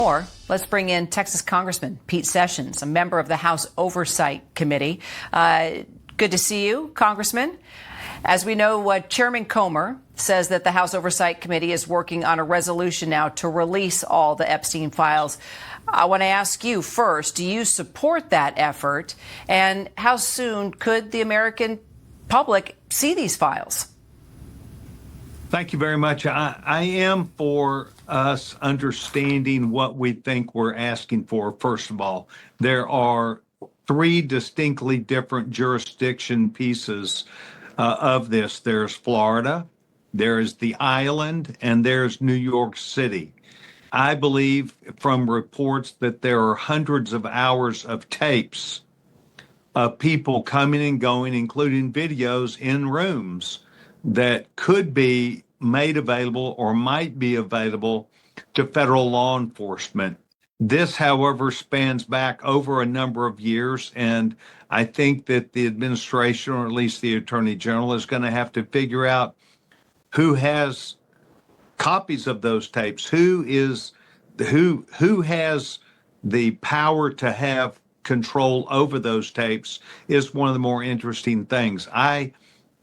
More. Let's bring in Texas Congressman Pete Sessions, a member of the House Oversight Committee. Good to see you, Congressman. As we know, Chairman Comer says that the House Oversight Committee is working on a resolution now to release all the Epstein files. I want to ask you first, do you support that effort? And how soon could the American public see these files? Thank you very much. I am for us understanding what we think we're asking for. First of all, there are three distinctly different jurisdiction pieces of this. There's Florida, there is the island, and there's New York City. I believe from reports that there are hundreds of hours of tapes of people coming and going, including videos in rooms that could be made available or might be available to federal law enforcement. This, however, spans back over a number of years, and I think that the administration, or at least the Attorney General, is going to have to figure out who has copies of those tapes, who has the power to have control over those tapes is one of the more interesting things. I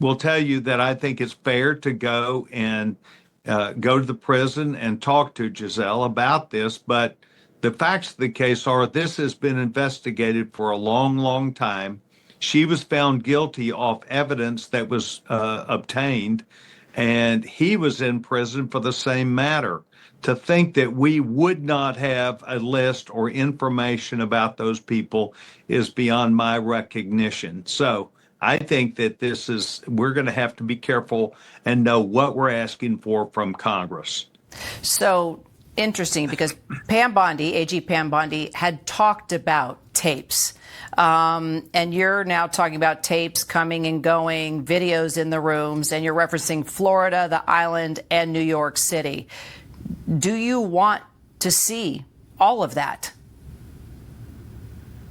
will tell you that I think it's fair to go and go to the prison and talk to Giselle about this, but the facts of the case are this has been investigated for a long, long time. She was found guilty of evidence that was obtained, and he was in prison for the same matter. To think that we would not have a list or information about those people is beyond my recognition. So I think that we're going to have to be careful and know what we're asking for from Congress. So interesting, because Pam Bondi, AG Pam Bondi, had talked about tapes. And you're now talking about tapes coming and going, videos in the rooms, and you're referencing Florida, the island, and New York City. Do you want to see all of that?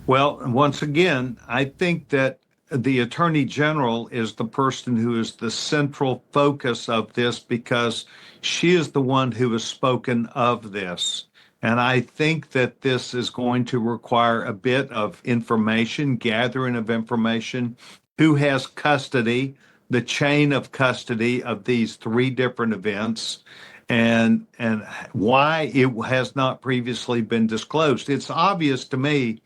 Well, once again, I think that the Attorney General is the person who is the central focus of this because she is the one who has spoken of this. And I think that this is going to require a bit of information, gathering of information, who has custody, the chain of custody of these three different events, and why it has not previously been disclosed. It's obvious to me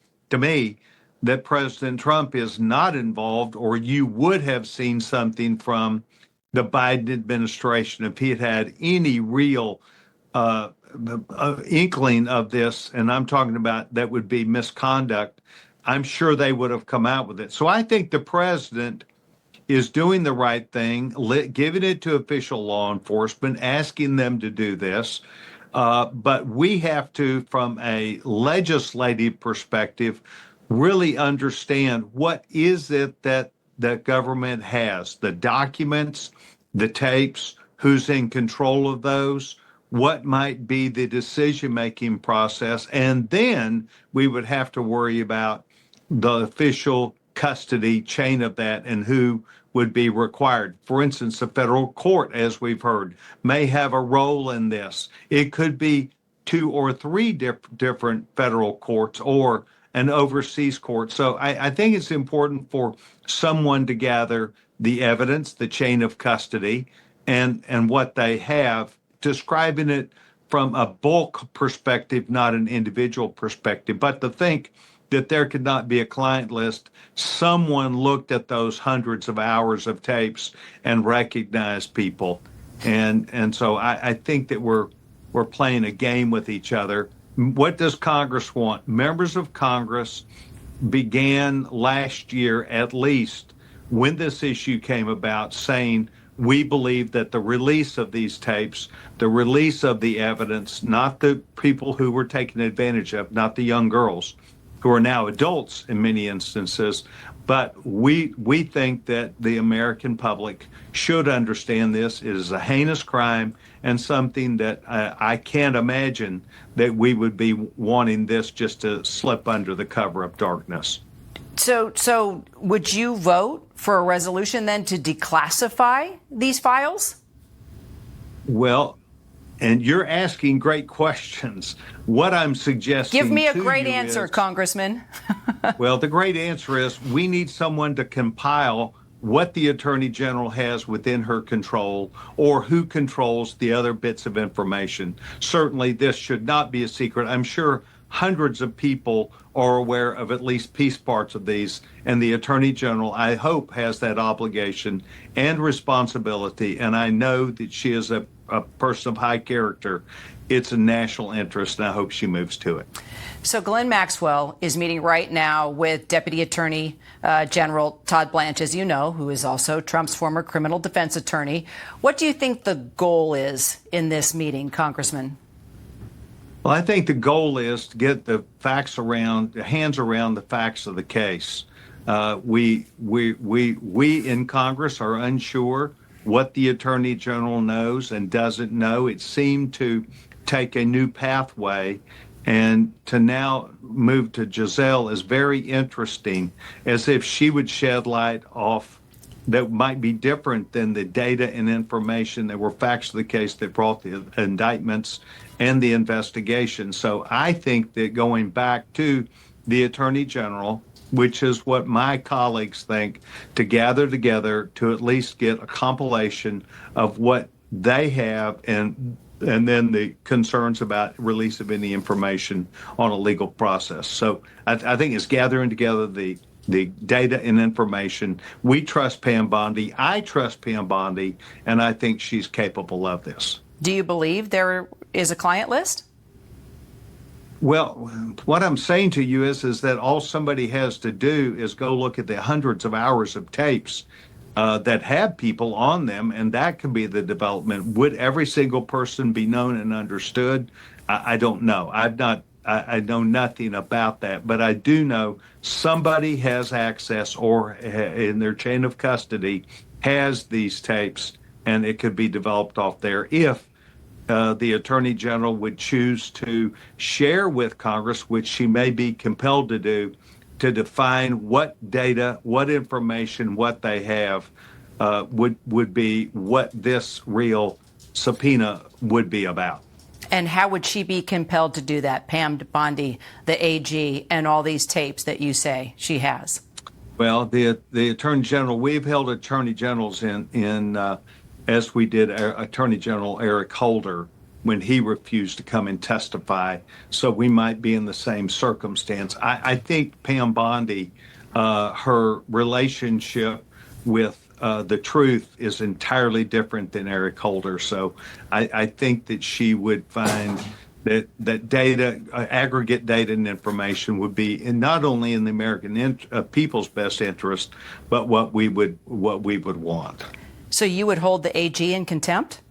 that President Trump is not involved, or you would have seen something from the Biden administration if he had had any real inkling of this, and I'm talking about that would be misconduct. I'm sure they would have come out with it. So I think the president is doing the right thing, giving it to official law enforcement, asking them to do this. But we have to, from a legislative perspective, really understand what is it that the government has, the documents, the tapes, who's in control of those, what might be the decision-making process, and then we would have to worry about the official custody chain of that and who would be required. For instance, the federal court, as we've heard, may have a role in this. It could be two or three different federal courts or an overseas court. So I think it's important for someone to gather the evidence, the chain of custody, and what they have, describing it from a bulk perspective, not an individual perspective. But to think that there could not be a client list, someone looked at those hundreds of hours of tapes and recognized people. And so I think that we're playing a game with each other. What does Congress want? Members of Congress began last year, at least, when this issue came about, saying, we believe that the release of these tapes, the release of the evidence, not the people who were taken advantage of, not the young girls who are now adults in many instances, but we think that the American public should understand this. It is a heinous crime and something that I can't imagine that we would be wanting this just to slip under the cover of darkness. So would you vote for a resolution then to declassify these files? Well, And you're asking great questions. What I'm suggesting Give me a to great you answer, is, Congressman. well, the great answer is we need someone to compile what the Attorney General has within her control or who controls the other bits of information. Certainly, this should not be a secret. I'm sure hundreds of people are aware of at least piece parts of these, and the Attorney General, I hope, has that obligation and responsibility, and I know that she is a person of high character. It's a national interest, and I hope she moves to it. So Glenn Maxwell is meeting right now with Deputy Attorney General Todd Blanche, as you know, who is also Trump's former criminal defense attorney. What do you think the goal is in this meeting, Congressman? Well, I think the goal is to get the facts around, the hands around the facts of the case. We in Congress are unsure what the Attorney General knows and doesn't know. It seemed to take a new pathway, and to now move to Giselle is very interesting, as if she would shed light off that might be different than the data and information that were facts of the case that brought the indictments and the investigation. So I think that going back to the Attorney General, which is what my colleagues think, to gather together to at least get a compilation of what they have and then the concerns about release of any information on a legal process. So I think it's gathering together the data and information. We trust Pam Bondi. I trust Pam Bondi, and I think she's capable of this. Do you believe there is a client list? Well, what I'm saying to you is that all somebody has to do is go look at the hundreds of hours of tapes that have people on them, and that could be the development. Would every single person be known and understood? I don't know. I know nothing about that, but I do know somebody has access or in their chain of custody has these tapes, and it could be developed off there if the Attorney General would choose to share with Congress, which she may be compelled to do, to define what data, what information, what they have would be what this real subpoena would be about. And how would she be compelled to do that, Pam Bondi, the AG, and all these tapes that you say she has? Well, the Attorney General, we've held Attorney Generals in as we did Attorney General Eric Holder when he refused to come and testify. So we might be in the same circumstance. I think Pam Bondi, her relationship with the truth is entirely different than Eric Holder. So I think that she would find that data, aggregate data and information would be not only in the American people's best interest, but what we would want. So you would hold the AG in contempt?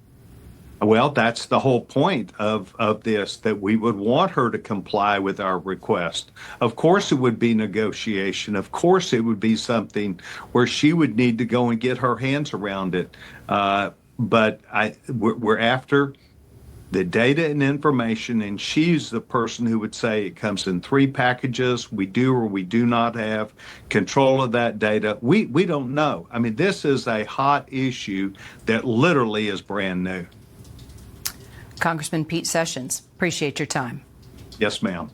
Well, that's the whole point of this, that we would want her to comply with our request. Of course, it would be negotiation. Of course, it would be something where she would need to go and get her hands around it. But we're after the data and information, and she's the person who would say it comes in 3 packages. We do or we do not have control of that data. We don't know. I mean, this is a hot issue that literally is brand new. Congressman Pete Sessions, appreciate your time. Yes, ma'am.